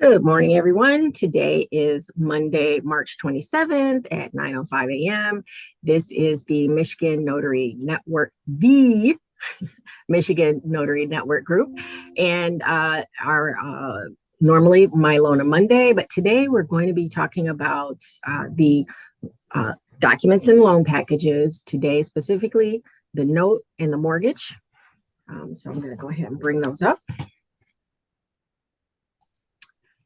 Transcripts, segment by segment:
Good morning, everyone. Today is Monday, March 27th at 9:05 a.m. This is the Michigan Notary Network, the Michigan Notary Network group, and our normally Milona Monday, but today we're going to be talking about the documents and loan packages. Today, specifically, the note and the mortgage. So I'm going to go ahead and bring those up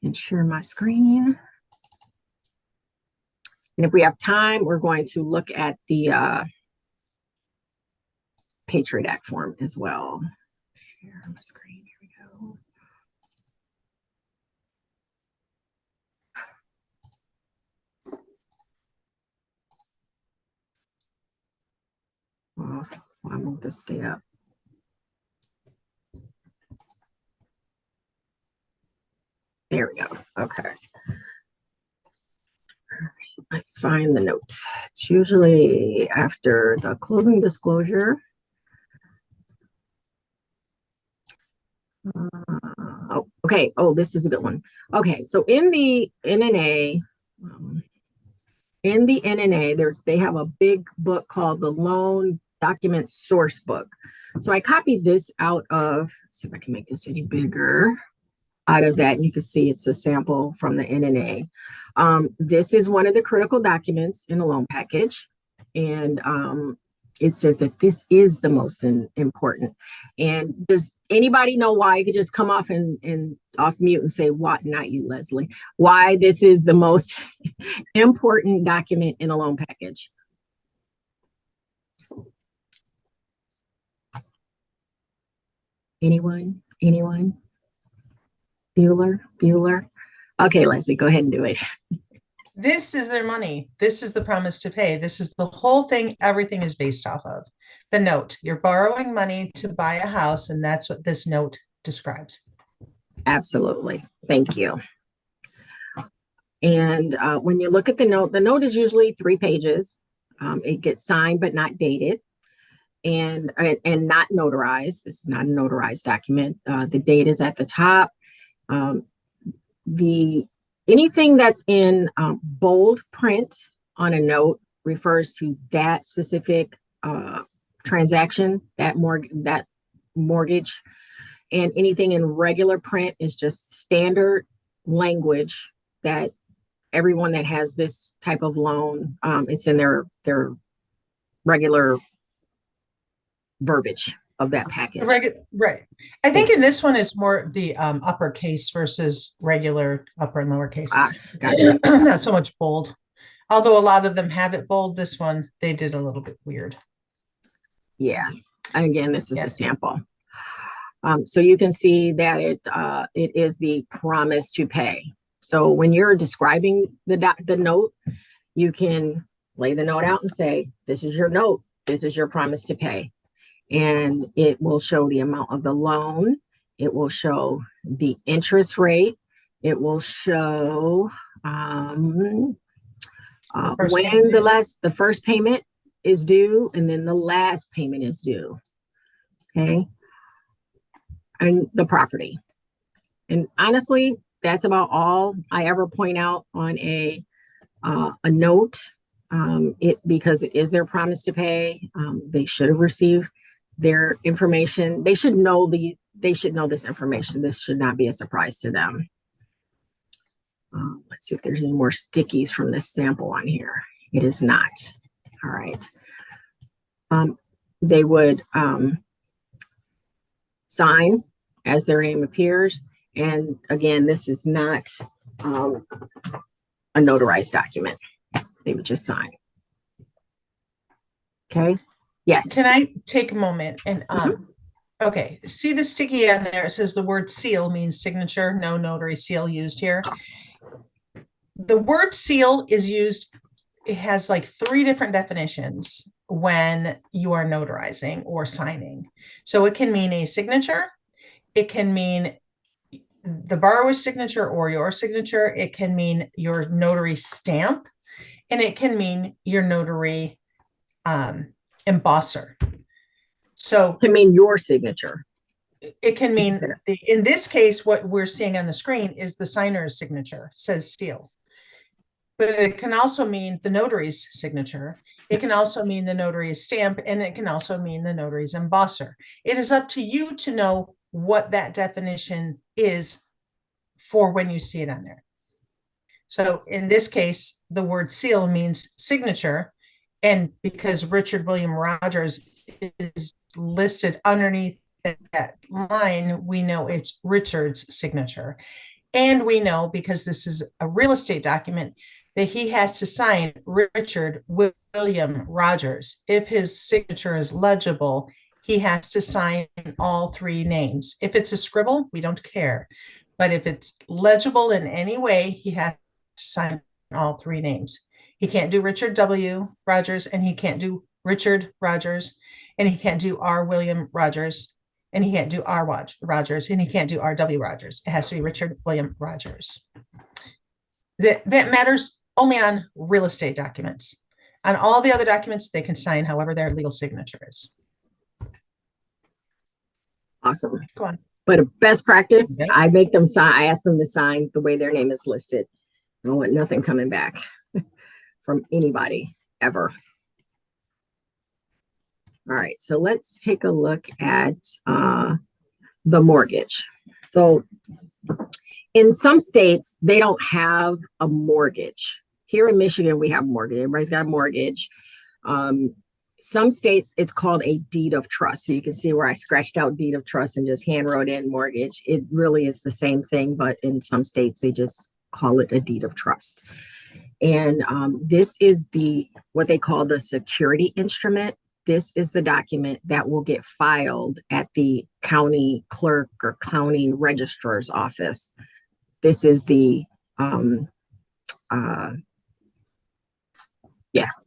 and share my screen. And if we have time, we're going to look at the Patriot Act form as well. Share my screen, here we go. Oh, why won't this stay up? There we go. Okay. All right, let's find the note. It's usually after the closing disclosure. Okay. Oh, this is a good one. Okay. So in the NNA, they have a big book called the Loan Document Source Book. So I copied this out of, let's see if I can make this any bigger. Out of that, and you can see it's a sample from the NNA. This is one of the critical documents in a loan package, and it says that this is the most important. And does anybody know why? You could just come off and off mute and say, "What?" Not you, Leslie. Why this is the most important document in a loan package? Anyone? Anyone? Bueller. Okay, Leslie, go ahead and do it. This is their money. This is the promise to pay. This is the whole thing. Everything is based off of the note. You're borrowing money to buy a house, and that's what this note describes. Absolutely. Thank you. And when you look at the note is usually 3 pages. It gets signed but not dated, and not notarized. This is not a notarized document. The date is at the top. Anything that's in bold print on a note refers to that specific transaction, that mortgage, and anything in regular print is just standard language that everyone that has this type of loan, it's in their regular verbiage of that package. Right. I think in this one, it's more the uppercase versus regular upper and lowercase. Gotcha. Not so much bold. Although a lot of them have it bold, this one, they did a little bit weird. Yeah. And again, this is a sample. So you can see that it is the promise to pay. So when you're describing the note, you can lay the note out and say, this is your note. This is your promise to pay. And it will show the amount of the loan. It will show the interest rate. It will show when the first payment is due, and then the last payment is due. Okay. And the property. And honestly, that's about all I ever point out on a note. Because it is their promise to pay. They should have received their information. They should know this information. This should not be a surprise to them. Let's see if there's any more stickies from this sample on here. It is not. All right. They would sign as their name appears. And again, this is not a notarized document. They would just sign. Okay. Yes. Can I take a moment and okay, see the sticky on there? It says the word seal means signature, no notary seal used here. The word seal is used, it has like 3 different definitions when you are notarizing or signing. So it can mean a signature, it can mean the borrower's signature or your signature, it can mean your notary stamp, and it can mean your notary embosser. So it can mean your signature. It can mean, in this case, what we're seeing on the screen is the signer's signature, says seal. But it can also mean the notary's signature. It can also mean the notary's stamp, and it can also mean the notary's embosser. It is up to you to know what that definition is for when you see it on there. So in this case, the word seal means signature. And because Richard William Rogers is listed underneath that line, we know it's Richard's signature. And we know, because this is a real estate document, that he has to sign Richard William Rogers. If his signature is legible, he has to sign all three names. If it's a scribble, we don't care. But if it's legible in any way, he has to sign all three names. He can't do Richard W. Rogers, and he can't do Richard Rogers, and he can't do R. William Rogers, and he can't do R. Rogers, and he can't do R.W. Rogers. It has to be Richard William Rogers. That matters only on real estate documents. On all the other documents, they can sign however their legal signature is. Awesome. Go on. But a best practice, Okay. I make them sign, I ask them to sign the way their name is listed. I don't want nothing coming back from anybody ever. All right, so let's take a look at the mortgage. So in some states, they don't have a mortgage. Here in Michigan, we have a mortgage. Everybody's got a mortgage. Some states, it's called a deed of trust. So you can see where I scratched out deed of trust and just hand wrote in mortgage. It really is the same thing, but in some states, they just call it a deed of trust. And this is what they call the security instrument. This is the document that will get filed at the county clerk or county registrar's office. This is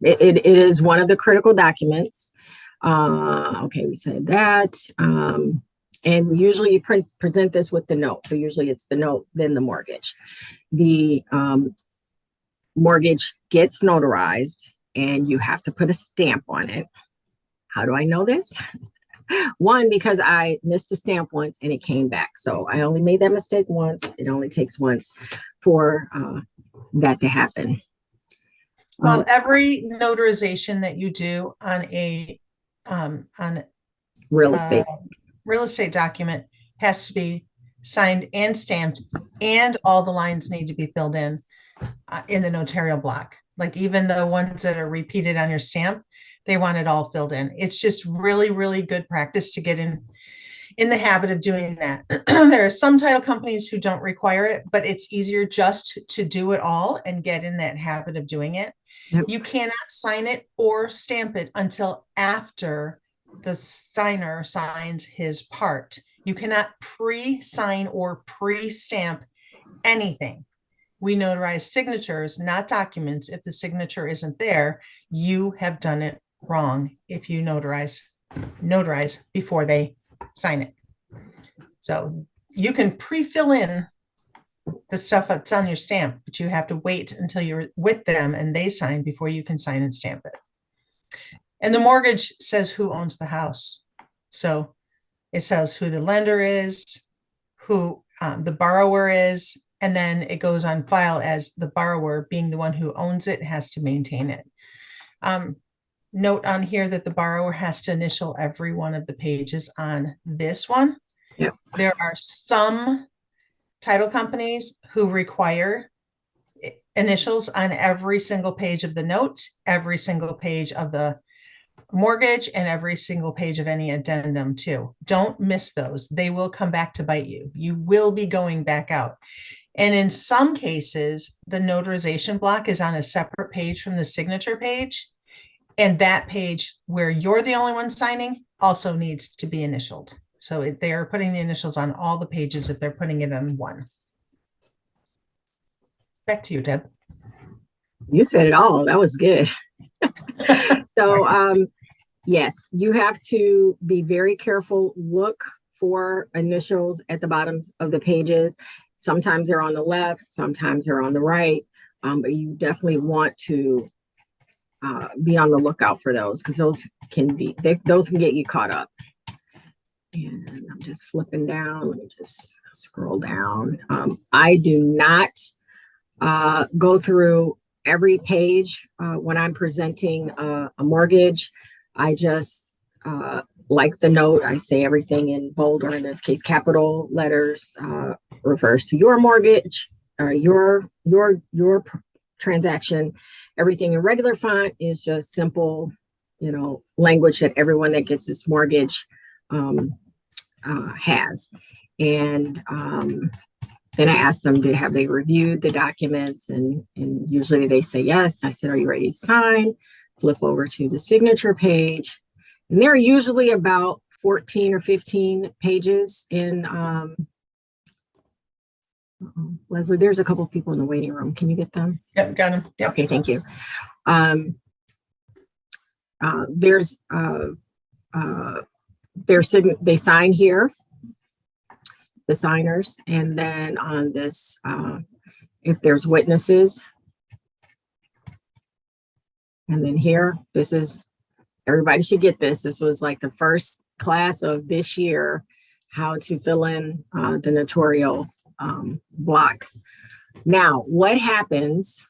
it is one of the critical documents. Okay, we said that. And usually you present this with the note. So usually it's the note, then the mortgage. The mortgage gets notarized and you have to put a stamp on it. How do I know this? One, because I missed a stamp once and it came back. So I only made that mistake once. It only takes once for that to happen. Well, every notarization that you do on a real estate document has to be signed and stamped, and all the lines need to be filled in the notarial block. Like even the ones that are repeated on your stamp, they want it all filled in. It's just really, really good practice to get in the habit of doing that. There are some title companies who don't require it, but it's easier just to do it all and get in that habit of doing it. Yep. You cannot sign it or stamp it until after the signer signs his part. You cannot pre-sign or pre-stamp anything. We notarize signatures, not documents. If the signature isn't there, you have done it wrong if you notarize before they sign it. So you can pre-fill in the stuff that's on your stamp, but you have to wait until you're with them and they sign before you can sign and stamp it. And the mortgage says who owns the house. So it says who the lender is, who the borrower is, and then it goes on file as the borrower, being the one who owns it, has to maintain it. Note on here that the borrower has to initial every one of the pages on this one. Yep. There are some title companies who require initials on every single page of the note, every single page of the mortgage, and every single page of any addendum too. Don't miss those. They will come back to bite you. You will be going back out. And in some cases, the notarization block is on a separate page from the signature page. And that page where you're the only one signing also needs to be initialed. So they are putting the initials on all the pages if they're putting it on one. Back to you, Deb. You said it all. That was good. So, yes, you have to be very careful. Look for initials at the bottoms of the pages. Sometimes they're on the left, sometimes they're on the right. But you definitely want to be on the lookout for those, because those can get you caught up. And I'm just flipping down. Let me just scroll down. I do not go through every page when I'm presenting a mortgage. I just like the note. I say everything in bold, or in this case, capital letters, refers to your mortgage, your transaction. Everything in regular font is just simple, language that everyone that gets this mortgage has. And then I asked them, have they reviewed the documents? And usually they say yes. I said, are you ready to sign? Flip over to the signature page. And they're usually about 14 or 15 pages in. Leslie, there's a couple of people in the waiting room. Can you get them? Yep, got them. Yep. Okay, thank you. They sign here, the signers, and then on this, if there's witnesses, and then here, this is, everybody should get this. This was like the first class of this year, how to fill in the notarial block. Now, what happens,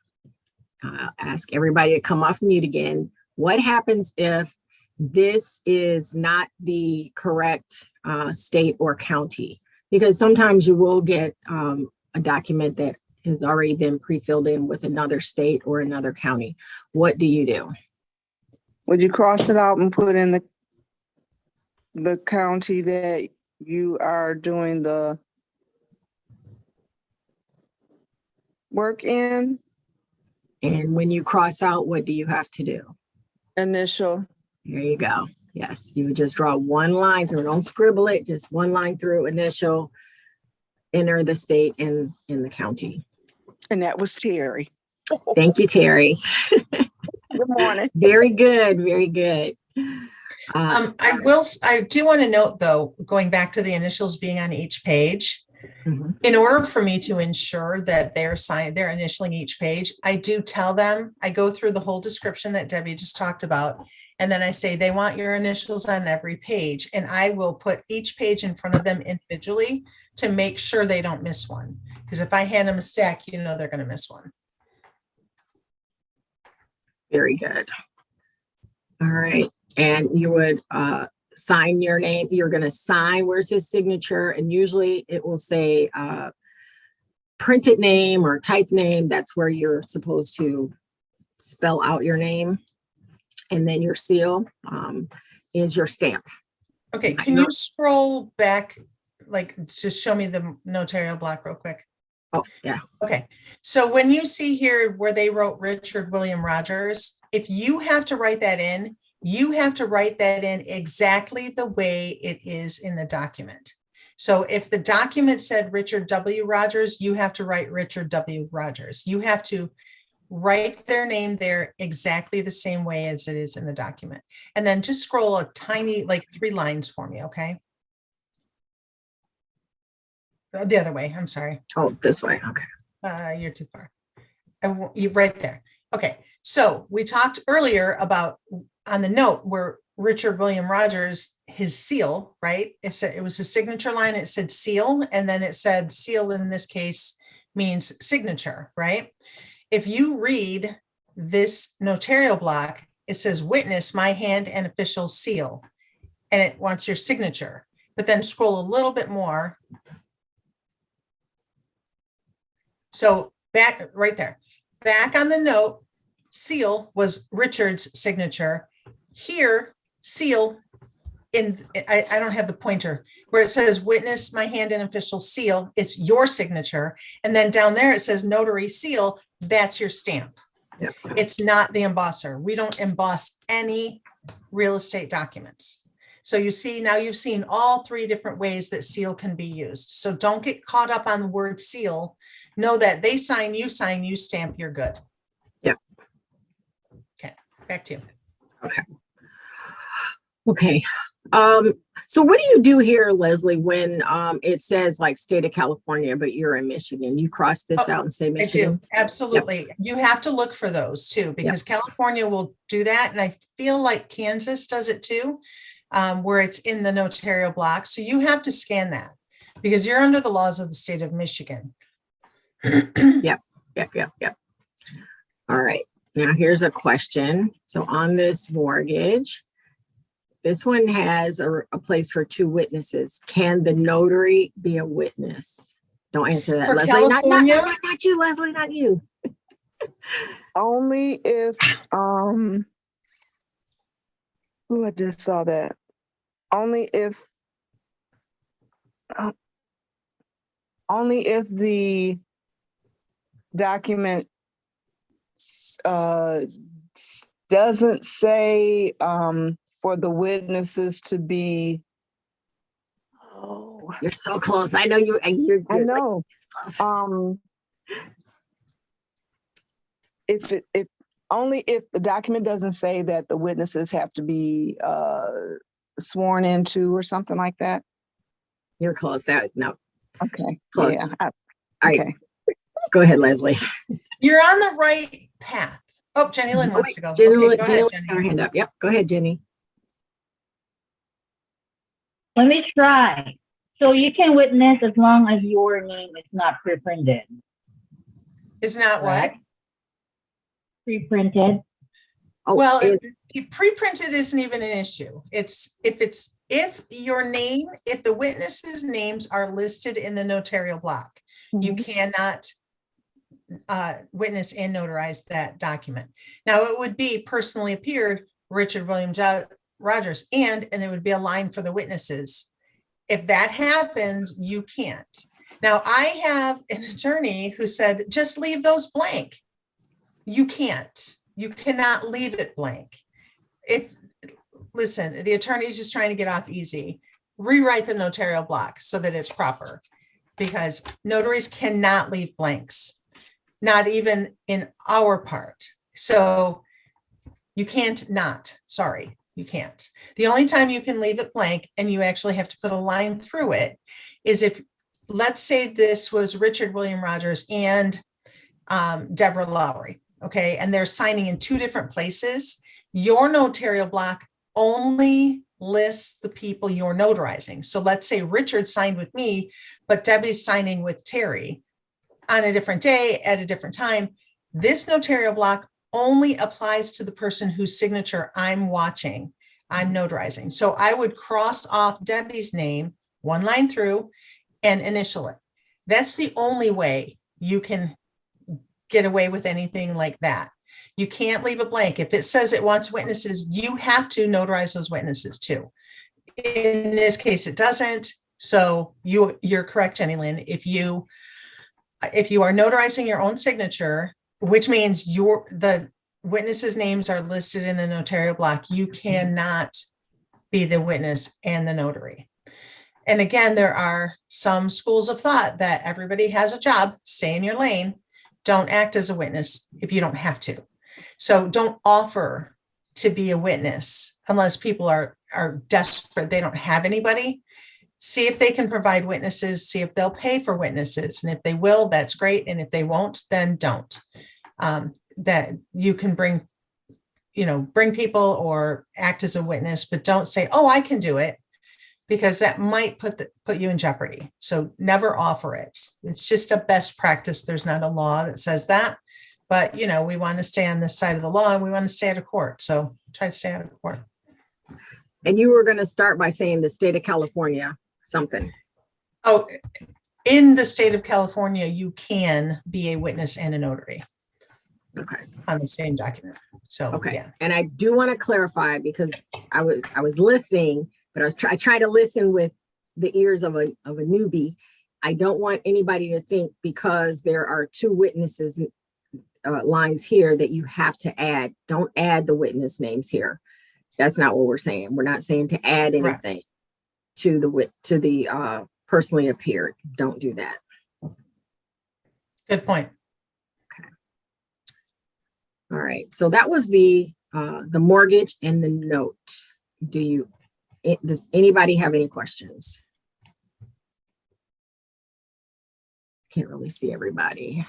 ask everybody to come off mute again. What happens if this is not the correct state or county? Because sometimes you will get a document that has already been pre-filled in with another state or another county. What do you do? Would you cross it out and put in the county that you are doing the work in? And when you cross out, what do you have to do? Initial. There you go. Yes, you would just draw one line through. Don't scribble it, just one line through, initial, enter the state and in the county. And that was Terry. Thank you, Terry. Good morning. Very good, very good. I do want to note though, going back to the initials being on each page, in order for me to ensure that they're initialing each page, I do tell them, I go through the whole description that Debbie just talked about. And then I say, they want your initials on every page. And I will put each page in front of them individually to make sure they don't miss one. Because if I hand them a stack, they're going to miss one. Very good. All right. And you would sign your name. You're going to sign, where's his signature? And usually it will say printed name or type name. That's where you're supposed to spell out your name. And then your seal is your stamp. Okay, can you scroll back, just show me the notarial block real quick? Oh, yeah. Okay, so when you see here where they wrote Richard William Rogers, if you have to write that in, you have to write that in exactly the way it is in the document. So if the document said Richard W. Rogers, you have to write Richard W. Rogers. You have to write their name there exactly the same way as it is in the document. And then just scroll a tiny, 3 lines for me, okay? The other way, I'm sorry. Oh, this way, okay. You're too far. You right there. Okay, so we talked earlier about on the note where Richard William Rogers, his seal, right? It was a signature line, it said seal, and then it said seal in this case means signature, right? If you read this notarial block, it says witness my hand and official seal, and it wants your signature. But then scroll a little bit more. So back right there, back on the note, seal was Richard's signature. Here, seal I don't have the pointer where it says witness my hand and official seal. It's your signature. And then down there, it says notary seal. That's your stamp. Yep. It's not the embosser. We don't emboss any real estate documents. So you see, now you've seen all 3 different ways that seal can be used. So don't get caught up on the word seal. Know that they sign, you stamp, you're good. Yep. Okay, back to you. Okay. So what do you do here, Leslie, when it says state of California, but you're in Michigan? You cross this out and say Michigan? I do, absolutely. Yep. You have to look for those too, because California will do that. And I feel like Kansas does it too. where it's in the notarial block. So you have to scan that because you're under the laws of the state of Michigan. Yep. All right. Now here's a question. So on this mortgage, this one has a place for two witnesses. Can the notary be a witness? Don't answer that, For Leslie. California? Not you, Leslie, not you. Only if, oh, I just saw that. Only if the document doesn't say for the witnesses to be. Oh, You're so close. I know you're I know. Like, close. If only if the document doesn't say that the witnesses have to be sworn into or something like that. You're close. No. Okay. Close. Yeah. All right. Okay. Go ahead, Leslie. You're on the right path. Oh, Jenny Lynn wants to go. Jenny, Okay, go Jenny ahead, has her Jenny. hand up. Yep. Go ahead, Jenny. Let me try. So you can witness as long as your name is not pre-printed. Is not what? Correct? Pre-printed. Oh, Well, pre-printed isn't even an issue. If the witnesses' names are listed in the notarial block, you cannot witness and notarize that document. Now, it would be personally appeared Richard William Rogers, and there would be a line for the witnesses. If that happens, you can't. Now, I have an attorney who said, just leave those blank. You can't. You cannot leave it blank. Listen, the attorney is just trying to get off easy. Rewrite the notarial block so that it's proper, because notaries cannot leave blanks, not even in our part. So you can't sorry, you can't. The only time you can leave it blank and you actually have to put a line through it is if, let's say this was Richard William Rogers and Deborah Lowry. Okay, and they're signing in two different places. Your notarial block only lists the people you're notarizing. So let's say Richard signed with me, but Debbie's signing with Terry on a different day at a different time. This notarial block only applies to the person whose signature I'm watching, I'm notarizing. So I would cross off Debbie's name, one line through, and initial it. That's the only way you can get away with anything like that. You can't leave it blank. If it says it wants witnesses, you have to notarize those witnesses too. In this case, it doesn't. So you're correct, Jenny Lynn. If you are notarizing your own signature, which means the witnesses' names are listed in the notarial block, you cannot be the witness and the notary. And again, there are some schools of thought that everybody has a job, stay in your lane. Don't act as a witness if you don't have to. So don't offer to be a witness unless people are desperate. They don't have anybody. See if they can provide witnesses, see if they'll pay for witnesses. And if they will, that's great. And if they won't, then don't. That you can bring people or act as a witness, but don't say, oh, I can do it, because that might put you in jeopardy. So never offer it. It's just a best practice. There's not a law that says that, but we want to stay on this side of the law and we want to stay out of court. So try to stay out of court. And you were going to start by saying the state of California, something. Oh, in the state of California, you can be a witness and a notary. Okay. On the same document. So, okay. Yeah. And I do want to clarify, because I was listening, but I try to listen with the ears of a newbie. I don't want anybody to think because there are two witnesses lines here that you have to add. Don't add the witness names here. That's not what we're saying. We're not saying to add anything to the personally appeared. Don't do that. Good point. Okay. All right. So that was the mortgage and the note. Does anybody have any questions? Can't really see everybody.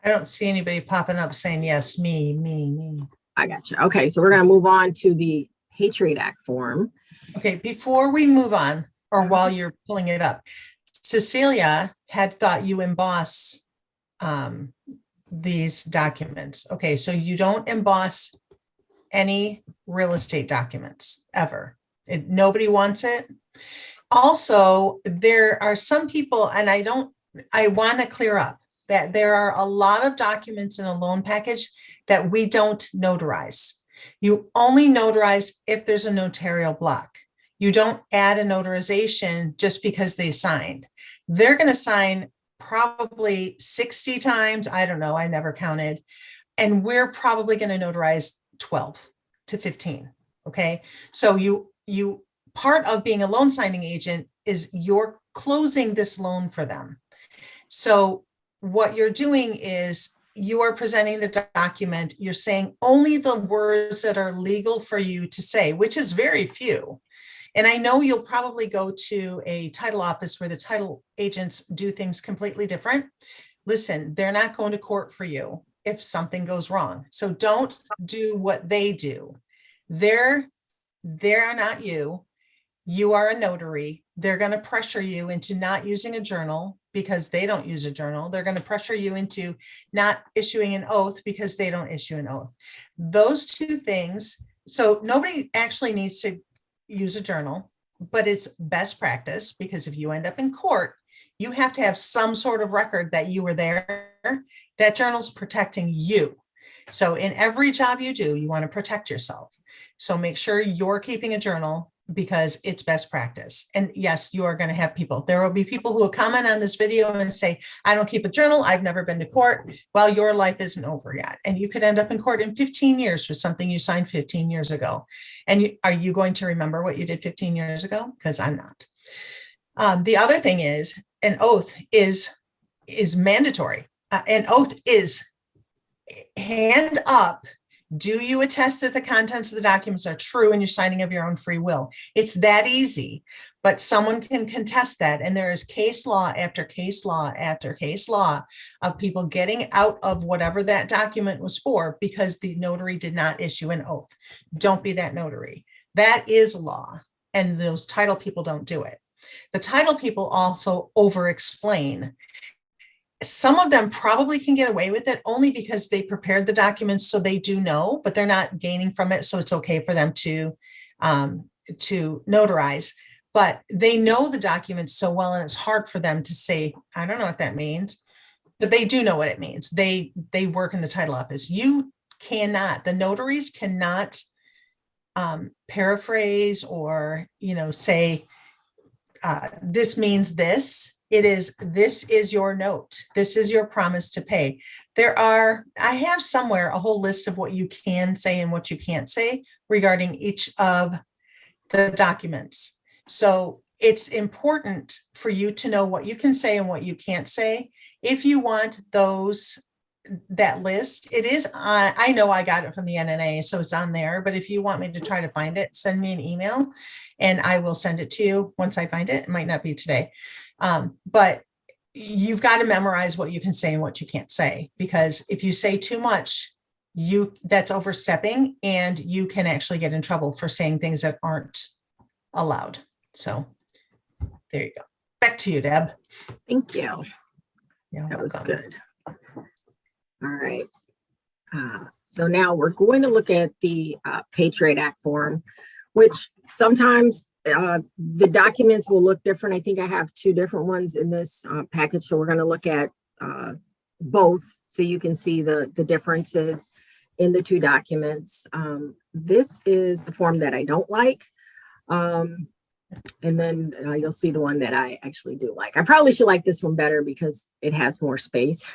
I don't see anybody popping up saying yes, me. I got you. Okay, so we're going to move on to the Patriot Act form. Okay, before we move on, or while you're pulling it up, Cecilia had thought you emboss these documents. Okay, so you don't emboss any real estate documents ever. Nobody wants it. Also, there are some people, and I want to clear up that there are a lot of documents in a loan package that we don't notarize. You only notarize if there's a notarial block. You don't add a notarization just because they signed. They're going to sign probably 60 times. I don't know. I never counted. And we're probably going to notarize 12 to 15. Okay. So you part of being a loan signing agent is you're closing this loan for them. So what you're doing is you are presenting the document. You're saying only the words that are legal for you to say, which is very few. And I know you'll probably go to a title office where the title agents do things completely different. Listen, they're not going to court for you if something goes wrong. So don't do what they do. They're not you. You are a notary. They're going to pressure you into not using a journal because they don't use a journal. They're going to pressure you into not issuing an oath because they don't issue an oath. Those two things. So nobody actually needs to use a journal, but it's best practice because if you end up in court, you have to have some sort of record that you were there. That journal's protecting you. So in every job you do, you want to protect yourself. So make sure you're keeping a journal because it's best practice. And yes, you are going to have people. There will be people who will comment on this video and say, I don't keep a journal. I've never been to court. Well, your life isn't over yet. And you could end up in court in 15 years for something you signed 15 years ago. And are you going to remember what you did 15 years ago? Because I'm not. The other thing is an oath is mandatory. An oath is hand up. Do you attest that the contents of the documents are true and you're signing of your own free will? It's that easy, but someone can contest that. And there is case law after case law after case law of people getting out of whatever that document was for because the notary did not issue an oath. Don't be that notary. That is law. And those title people don't do it. The title people also over-explain. Some of them probably can get away with it only because they prepared the documents, so they do know, but they're not gaining from it, so it's okay for them to notarize. But they know the documents so well, and it's hard for them to say, I don't know what that means, but they do know what it means. They work in the title office. You cannot, the notaries cannot paraphrase or say this means this. This is your note. This is your promise to pay. I have somewhere a whole list of what you can say and what you can't say regarding each of the documents. So it's important for you to know what you can say and what you can't say. If you want that list, it is, I know I got it from the NNA, so it's on there, but if you want me to try to find it, send me an email and I will send it to you once I find it. It might not be today. But you've got to memorize what you can say and what you can't say, because if you say too much, that's overstepping and you can actually get in trouble for saying things that aren't allowed. So there you go. Back to you, Deb. Thank you. You're That was welcome. good. All right. So now we're going to look at the Patriot Act form, which sometimes the documents will look different. I think I have two different ones in this package. So we're going to look at both so you can see the differences in the two documents. This is the form that I don't like. And then you'll see the one that I actually do like. I probably should like this one better because it has more space.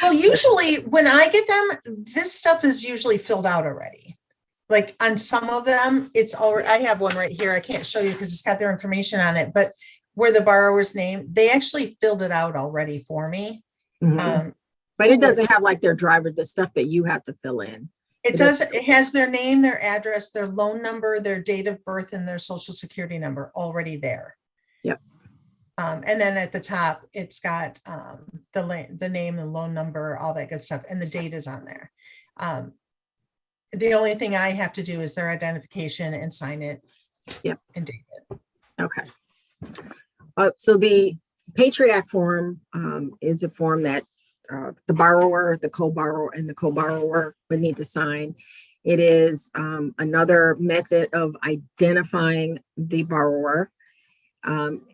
Well, usually when I get them, this stuff is usually filled out already. Like on some of them, it's already, I have one right here. I can't show you because it's got their information on it, but where the borrower's name, they actually filled it out already for me. Mm-hmm. But it doesn't have like their driver, the stuff that you have to fill in. It does. It has their name, their address, their loan number, their date of birth, and their social security number already there. Yep. And then at the top, it's got the name and loan number, all that good stuff, and the date is on there. The only thing I have to do is their identification and sign it Yep. And date it. Okay. So the Patriot Act form is a form that the borrower, the co-borrower, and the co-borrower would need to sign. It is another method of identifying the borrower.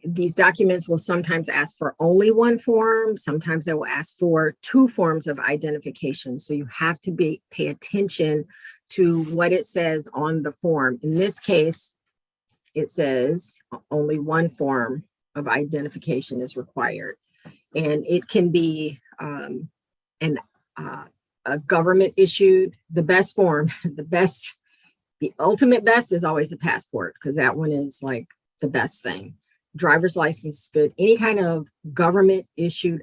These documents will sometimes ask for only one form. Sometimes they will ask for two forms of identification. So you have to pay attention to what it says on the form. In this case, it says only one form of identification is required. And it can be a government issued, the best form, the ultimate best is always the passport, because that one is like the best thing. Driver's license is good. Any kind of government issued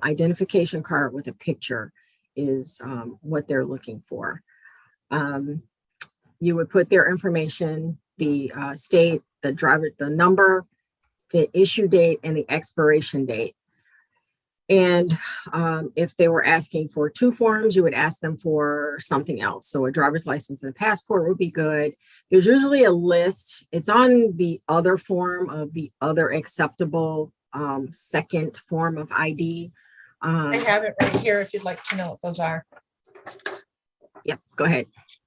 identification card with a picture is what they're looking for. You would put their information, the state, the driver, the number, the issue date, and the expiration date. And if they were asking for two forms, you would ask them for something else. So a driver's license and a passport would be good. There's usually a list. It's on the other form of the other acceptable second form of ID. I have it right here if you'd like to know what those are. Yep, go ahead.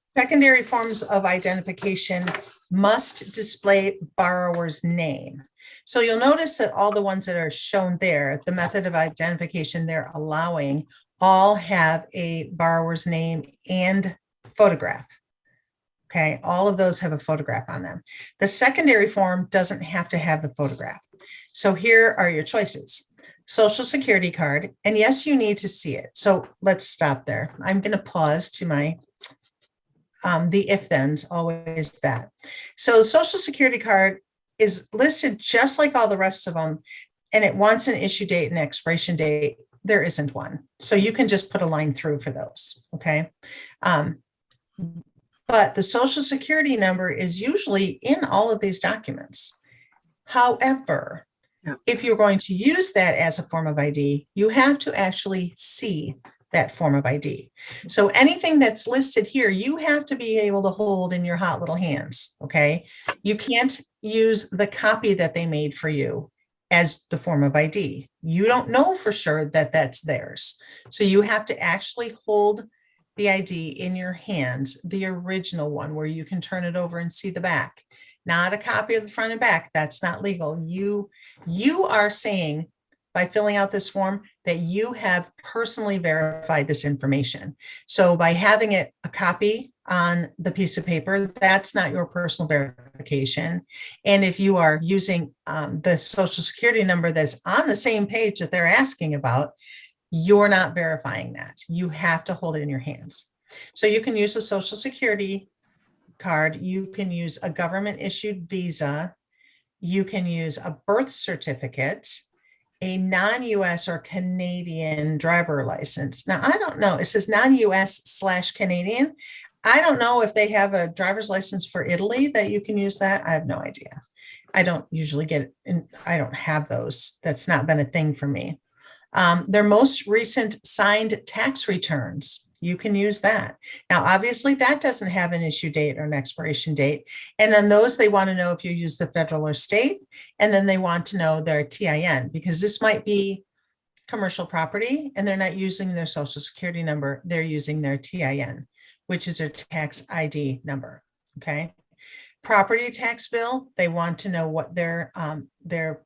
Secondary forms of identification must display borrower's name. So you'll notice that all the ones that are shown there, the method of identification they're allowing, all have a borrower's name and photograph. Okay, all of those have a photograph on them. The secondary form doesn't have to have the photograph. So here are your choices. Social Security card, and yes, you need to see it. So let's stop there. I'm going to pause to my the if-thens, always that. So Social Security card is listed just like all the rest of them, and it wants an issue date and expiration date. There isn't one. So you can just put a line through for those, okay? But the Social Security number is usually in all of these documents. However, if you're going to use that as a form of ID, you have to actually see that form of ID. So anything that's listed here, you have to be able to hold in your hot little hands, okay? You can't use the copy that they made for you as the form of ID. You don't know for sure that that's theirs. So you have to actually hold the ID in your hands, the original one where you can turn it over and see the back, not a copy of the front and back. That's not legal. You are saying by filling out this form that you have personally verified this information. So by having it a copy on the piece of paper, that's not your personal verification. And if you are using the Social Security number that's on the same page that they're asking about, you're not verifying that. You have to hold it in your hands. So you can use a Social Security card. You can use a government issued visa. You can use a birth certificate, a non-US or Canadian driver license. Now, I don't know, it says non-US/Canadian. I don't know if they have a driver's license for Italy that you can use that. I have no idea. I don't usually get it. I don't have those. That's not been a thing for me. Their most recent signed tax returns, you can use that. Now, obviously that doesn't have an issue date or an expiration date. And on those, they want to know if you use the federal or state, and then they want to know their TIN, because this might be commercial property and they're not using their Social Security number. They're using their TIN, which is their tax ID number. Okay. Property tax bill, they want to know what their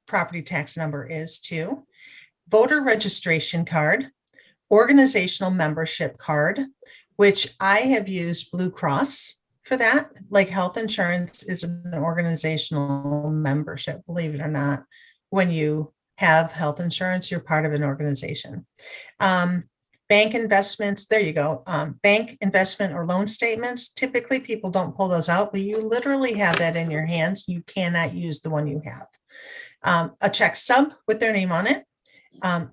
property tax number is too. Voter registration card, organizational membership card, which I have used Blue Cross for that. Like health insurance is an organizational membership, believe it or not. When you have health insurance, you're part of an organization. Bank investments, there you go. Bank investment or loan statements, typically people don't pull those out, but you literally have that in your hands. You cannot use the one you have. A check stub with their name on it,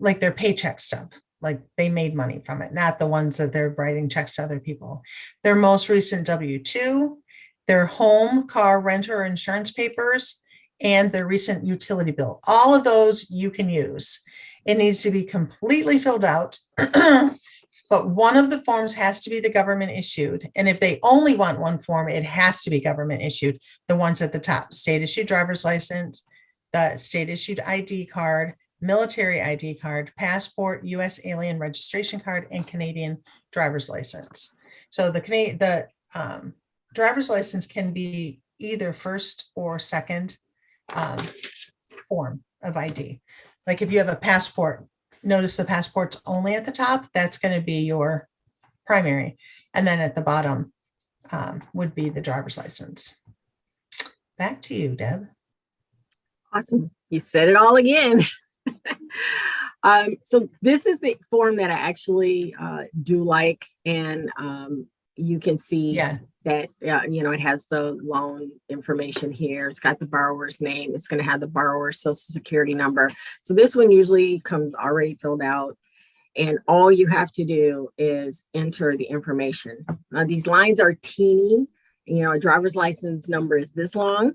like their paycheck stub, like they made money from it, not the ones that they're writing checks to other people. Their most recent W-2, their home, car, renter, or insurance papers, and their recent utility bill. All of those you can use. It needs to be completely filled out but one of the forms has to be the government issued. And if they only want one form, it has to be government issued. The ones at the top, state issued driver's license, the state issued ID card, military ID card, passport, US alien registration card, and Canadian driver's license. So the driver's license can be either first or second form of ID. Like if you have a passport, notice the passport's only at the top, that's going to be your primary. And then at the bottom would be the driver's license. Back to you, Deb. Awesome. You said it all again. So this is the form that I actually do like, and you can see that, it has the loan information here. It's got the borrower's name. It's going to have the borrower's social security number. So this one usually comes already filled out, and all you have to do is enter the information. These lines are teeny. A driver's license number is this long.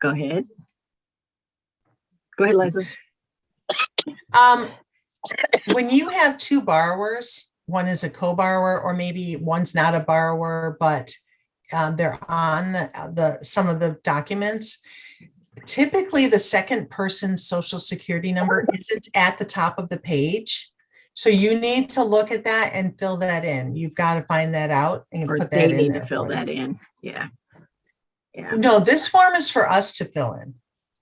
Go ahead. Go ahead, Leslie. When you have two borrowers, one is a co-borrower, or maybe one's not a borrower, but they're on some of the documents. Typically, the second person's social security number isn't at the top of the page. So you need to look at that and fill that in. You've got to find that out and Or put they that in need there to fill for that them. in. Yeah. No, this form is for us to fill in.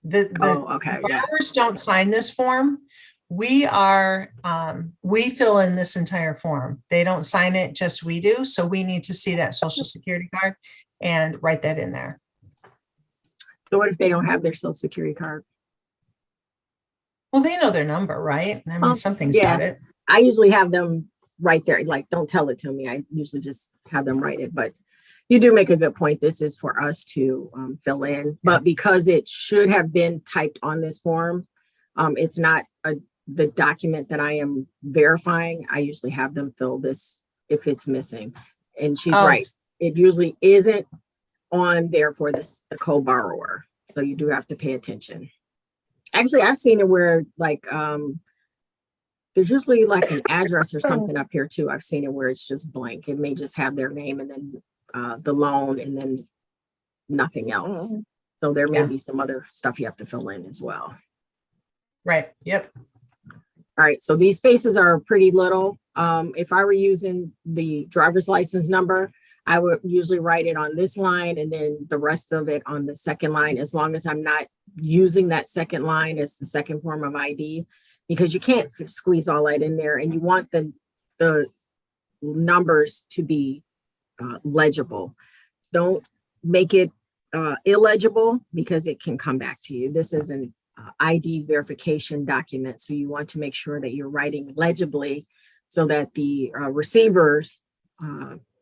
The Okay. Yeah. borrowers don't sign this form. We fill in this entire form. They don't sign it, just we do. So we need to see that social security card and write that in there. So what if they don't have their social security card? Well, they know their number, right? I mean, something's got it. I usually have them right there. Like, don't tell it to me. I usually just have them write it. But you do make a good point. This is for us to fill in. But because it should have been typed on this form, it's not the document that I am verifying. I usually have them fill this if it's missing. And she's right. It usually isn't on there for the co-borrower. So you do have to pay attention. Actually, I've seen it where there's usually like an address or something up here too. I've seen it where it's just blank. It may just have their name and then the loan and then nothing else. Mm-hmm. So there may be some other stuff you have to fill in as well. Right. Yep. All right. So these spaces are pretty little. If I were using the driver's license number, I would usually write it on this line and then the rest of it on the second line, as long as I'm not using that second line as the second form of ID, because you can't squeeze all that in there, and you want the numbers to be legible. Don't make it illegible, because it can come back to you. This is an ID verification document, so you want to make sure that you're writing legibly so that the receivers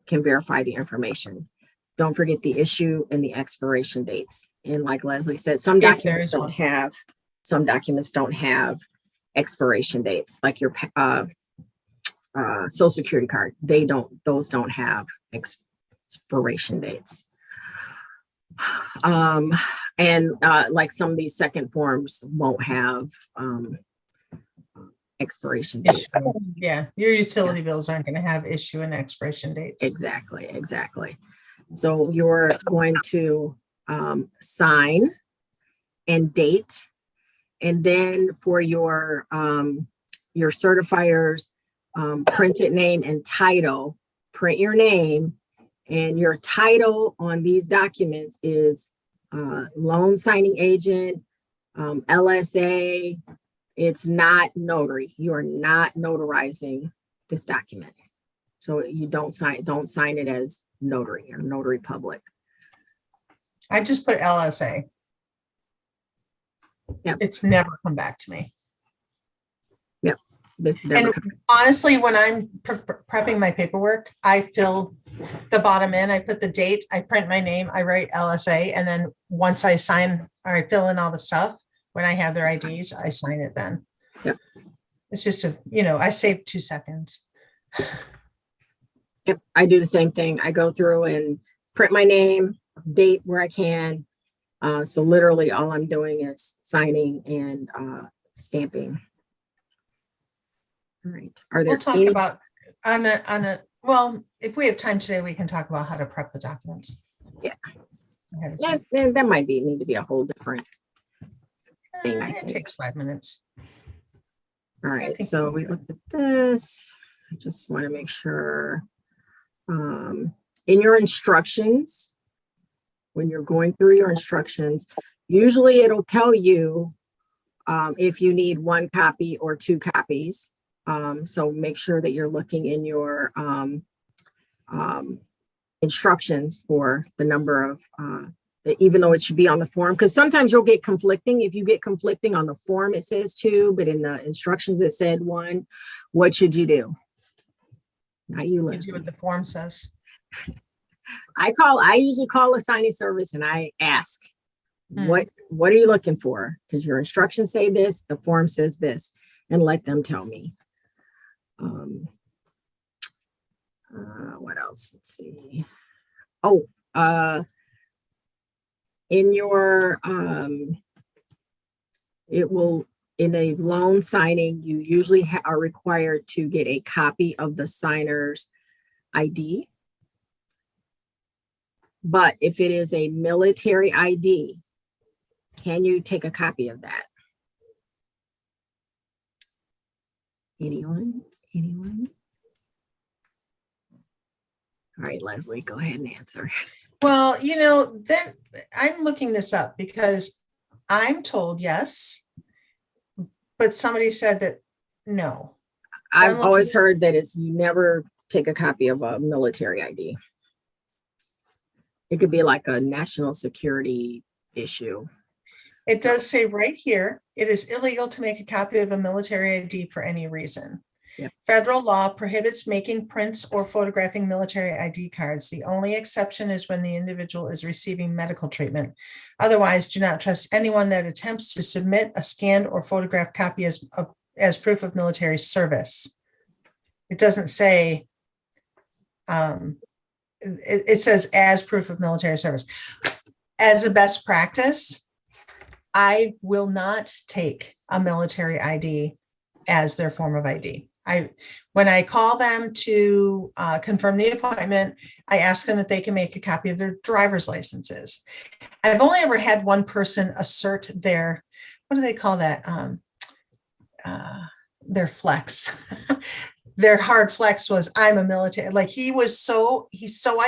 can verify the information. Don't forget the issue and the expiration dates. And like Leslie said, some documents don't have expiration dates, like your social security card. Those don't have expiration dates. And like some of these second forms won't have expiration dates. Yeah, your utility bills aren't going to have issue and expiration dates. Exactly. So you're going to sign and date, and then for your certifier's printed name and title, print your name, and your title on these documents is loan signing agent, LSA. It's not notary. You are not notarizing this document. So you don't sign it as notary or notary public. I just put LSA. Yep. It's never come back to me. Yep. And honestly, when I'm prepping my paperwork, I fill the bottom in, I put the date, I print my name, I write LSA, and then once I sign or I fill in all the stuff, when I have their IDs, I sign it then. Yep. It's just I save 2 seconds. Yep. I do the same thing. I go through and print my name, date where I can. So literally all I'm doing is signing and stamping. All right. We'll talk about Well, if we have time today, we can talk about how to prep the documents. Yeah. Ahead of time. That might need to be a whole different thing, I It think. takes 5 minutes. All right, think so we we can looked at this. I just want to make sure. In your instructions, when you're going through your instructions, usually it'll tell you if you need 1 copy or 2 copies. So make sure that you're looking in your instructions for the number of, even though it should be on the form, because sometimes you'll get conflicting. If you get conflicting on the form, it says 2, but in the instructions it said 1. What should you do? Not you, You do Leslie. what the form says. I usually call a signing service and I ask, what are you looking for? Because your instructions say this, the form says this, and let them tell me. What else? Let's see. Oh, in your it will, in a loan signing, you usually are required to get a copy of the signer's ID. But if it is a military ID, can you take a copy of that? Anyone? All right, Leslie, go ahead and answer. Well, then I'm looking this up because I'm told yes, but somebody said that no. So I've always heard that it's you never take a copy of a military ID. It could be like a national security issue. It does say right here, it is illegal to make a copy of a military ID for any reason. Yep. Federal law prohibits making prints or photographing military ID cards. The only exception is when the individual is receiving medical treatment. Otherwise, do not trust anyone that attempts to submit a scanned or photographed copy as proof of military service. It doesn't say, it says as proof of military service. As a best practice, I will not take a military ID as their form of ID. When I call them to confirm the appointment, I ask them if they can make a copy of their driver's licenses. I've only ever had one person assert their, what do they call that? Their flex. Their hard flex was, I'm a military, like he's so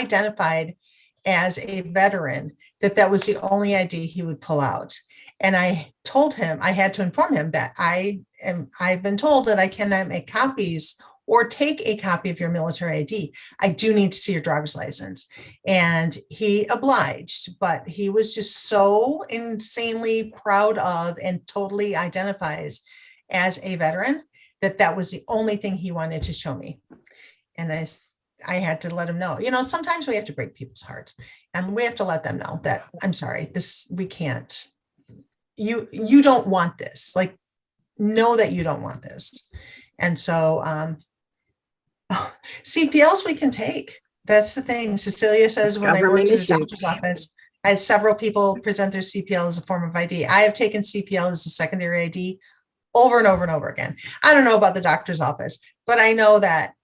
identified as a veteran that was the only ID he would pull out. And I told him, I had to inform him that I've been told that I cannot make copies or take a copy of your military ID. I do need to see your driver's license. And he obliged, but he was just so insanely proud of and totally identifies as a veteran that was the only thing he wanted to show me. And I had to let him know, sometimes we have to break people's hearts and we have to let them know that, I'm sorry, we can't. You don't want this, like, know that you don't want this. And so CPLs we can take. That's the thing. Cecilia says when I worked in the doctor's office, I had several people present their CPL as a form of ID. I have taken CPL as a secondary ID over and over and over again. I don't know about the doctor's office, but I know that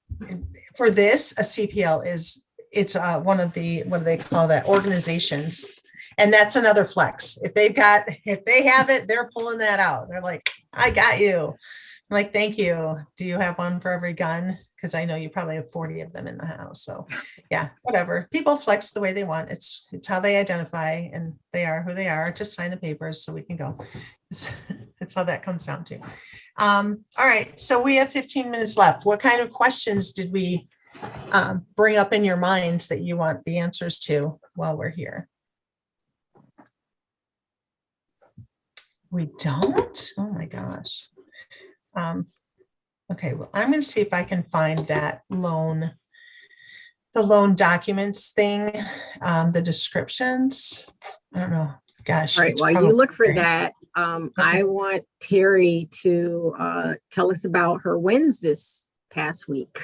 for this, a CPL it's one of the, what do they call that, organizations. And that's another flex. If they have it, they're pulling that out. They're like, I got you. I'm like, thank you. Do you have one for every gun? Because I know you probably have 40 of them in the house. So yeah, whatever. People flex the way they want. It's how they identify, and they are who they are. Just sign the papers so we can go. That's how that comes down to. All right. So we have 15 minutes left. What kind of questions did we bring up in your minds that you want the answers to while we're here? We don't? Oh my gosh. Okay, well, I'm going to see if I can find that the loan documents thing, the descriptions. I don't know. Gosh. All right, while you look for that, I want Terry to tell us about her wins this past week.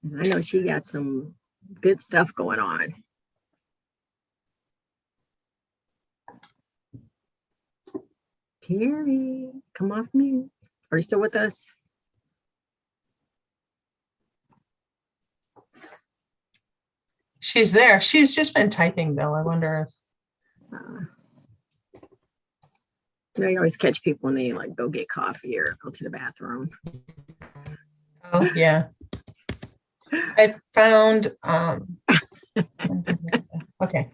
I know she got some good stuff going on. Terry, come off mute. Are you still with us? She's there. She's just been typing though. I wonder if, You always catch people when they like go get coffee or go to the bathroom. oh yeah. I found, okay.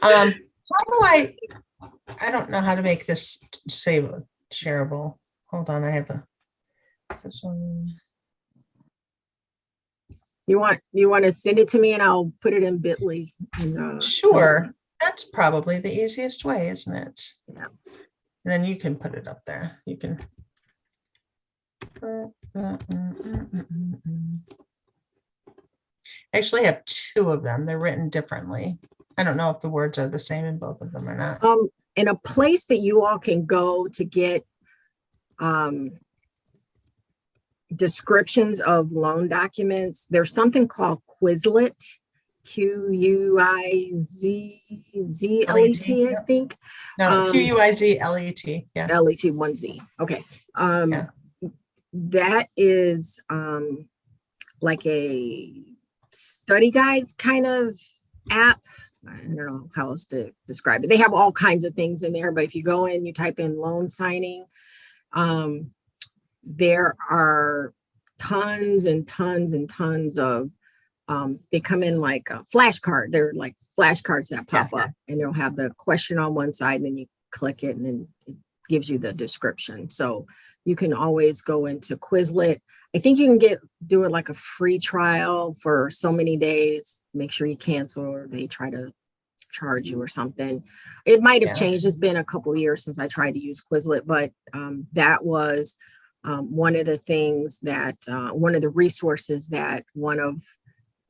How do I don't know how to make this save shareable. Hold on, I have this one. You want to send it to me and I'll put it in Bitly. Sure. That's probably the easiest way, isn't it? Yeah. And then you can put it up there. You can. I actually have two of them. They're written differently. I don't know if the words are the same in both of them or not. In a place that you all can go to get descriptions of loan documents, there's something called Quizlet, Quizlet, I think. No, Quizlet, yeah. LET1Z. Okay. Yeah. That is like a study guide kind of app. I don't know how else to describe it. They have all kinds of things in there, but if you go in, you type in loan signing, there are tons and tons and tons of, they come in like a flashcard. They're like flashcards that pop up, and they'll have the question on one side, and then you click it, and then it gives you the description. So you can always go into Quizlet. I think you can do it like a free trial for so many days. Make sure you cancel, or they try to charge you or something. It might have changed. It's been a couple of years since I tried to use Quizlet, but that was one of the things that one of the resources that one of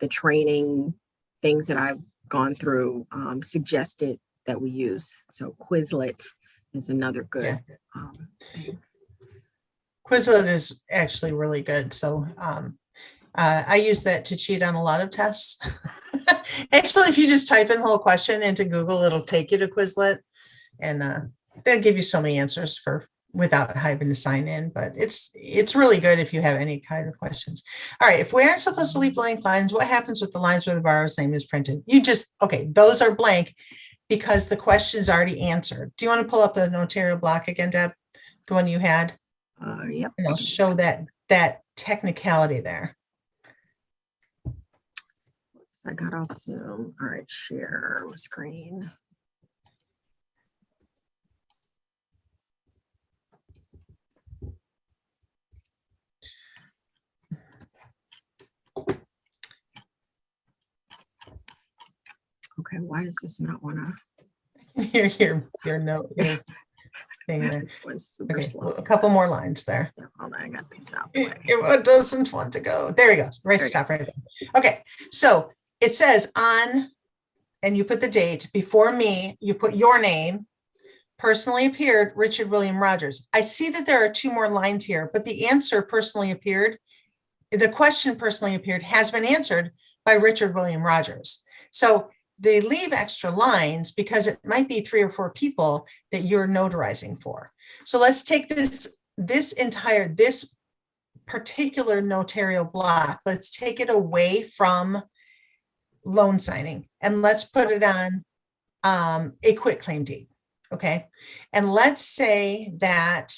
the training things that I've gone through suggested that we use. So Quizlet is another good thing. Quizlet is actually really good. So I use that to cheat on a lot of tests. Actually, if you just type in the whole question into Google, it'll take you to Quizlet, and they'll give you so many answers without having to sign in. But it's really good if you have any kind of questions. All right, if we aren't supposed to leave blank lines, what happens with the lines where the borrower's name is printed? Those are blank because the question's already answered. Do you want to pull up the notarial block again, Deb? The one you had? Yep. And I'll show that technicality there. I got off Zoom. All right, share my screen. Okay, why does this not want to? Your note, your thing there. This was super Okay, slow. a couple more lines there. Yeah, hold on, I got this out. It doesn't want to go. There we go. Right, stop right there. Okay, so it says on, and you put the date. Before me, you put your name. Personally appeared, Richard William Rogers. I see that there are two more lines here, but the answer personally appeared, the question personally appeared has been answered by Richard William Rogers. So they leave extra lines because it might be 3 or 4 people that you're notarizing for. So let's take this particular notarial block, let's take it away from loan signing and let's put it on a quitclaim deed. Okay. And let's say that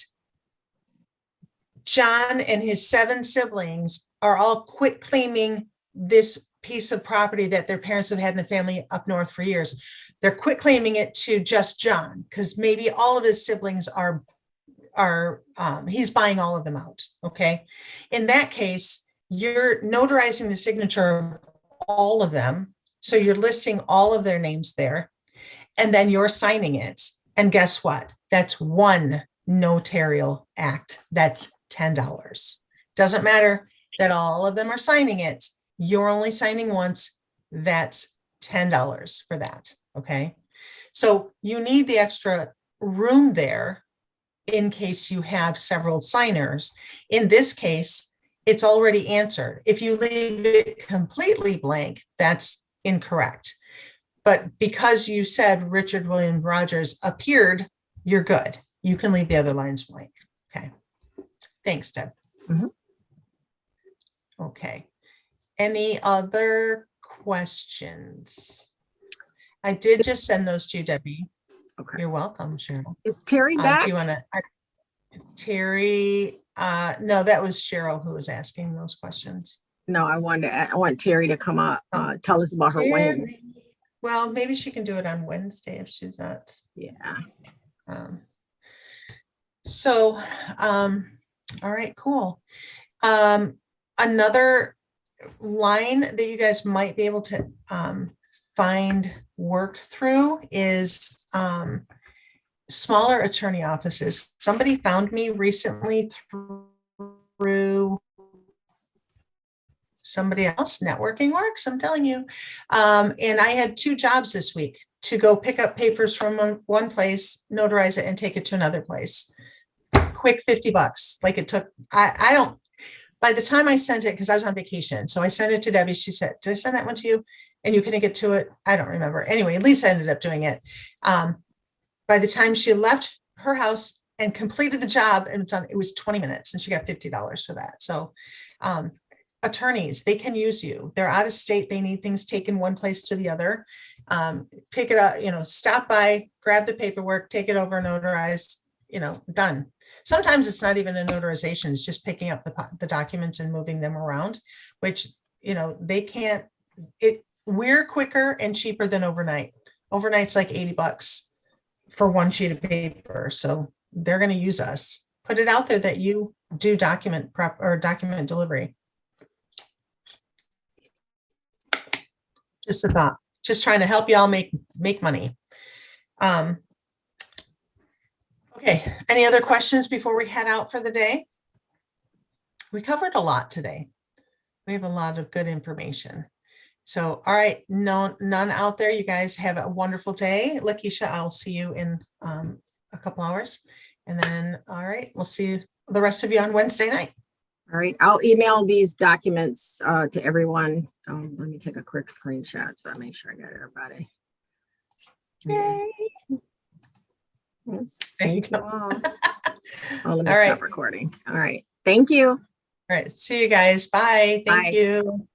John and his 7 siblings are all quitclaiming this piece of property that their parents have had in the family up north for years. They're quitclaiming it to just John because maybe all of his siblings are he's buying all of them out. Okay. In that case, you're notarizing the signature of all of them. So you're listing all of their names there, and then you're signing it. And guess what? That's one notarial act. That's $10. Doesn't matter that all of them are signing it. You're only signing once. That's $10 for that. Okay. So you need the extra room there in case you have several signers. In this case, it's already answered. If you leave it completely blank, that's incorrect. But because you said Richard William Rogers appeared, you're good. You can leave the other lines blank. Okay. Thanks, Deb. Mhm. Okay. Any other questions? I did just send those to you, Debbie. Okay. You're welcome, Cheryl. Is Terry back? Do you want to, Terry, no, that was Cheryl who was asking those questions. No, I want Terry to come up, tell us about her wins. Terry, well, maybe she can do it on Wednesday if she's not. Yeah. All right, cool. Another line that you guys might be able to find work through is smaller attorney offices. Somebody found me recently through somebody else. Networking works, I'm telling you. And I had 2 jobs this week to go pick up papers from one place, notarize it, and take it to another place. Quick $50. Like it took, I don't, by the time I sent it, because I was on vacation, so I sent it to Debbie. She said, did I send that one to you? And you couldn't get to it? I don't remember. Anyway, Lisa ended up doing it. By the time she left her house and completed the job, and it was 20 minutes, and she got $50 for that. So attorneys, they can use you. They're out of state. They need things taken one place to the other. Pick it up, stop by, grab the paperwork, take it over, notarize, done. Sometimes it's not even a notarization. It's just picking up the documents and moving them around, which, they can't, we're quicker and cheaper than overnight. Overnight's like $80 for one sheet of paper. So they're going to use us. Put it out there that you do document prep or document delivery. Just a thought, just trying to help y'all make money. Okay, any other questions before we head out for the day? We covered a lot today. We have a lot of good information. So, all right, none out there. You guys have a wonderful day. Lakeisha, I'll see you in a couple hours. And then, all right, we'll see the rest of you on Wednesday night. All right, I'll email these documents to everyone. Let me take a quick screenshot so I make sure I got everybody. Yay. Yes, There you thank you go. all. Oh, let me All stop right. recording. All right, thank you. All right, see you guys. Bye. Thank Bye. you.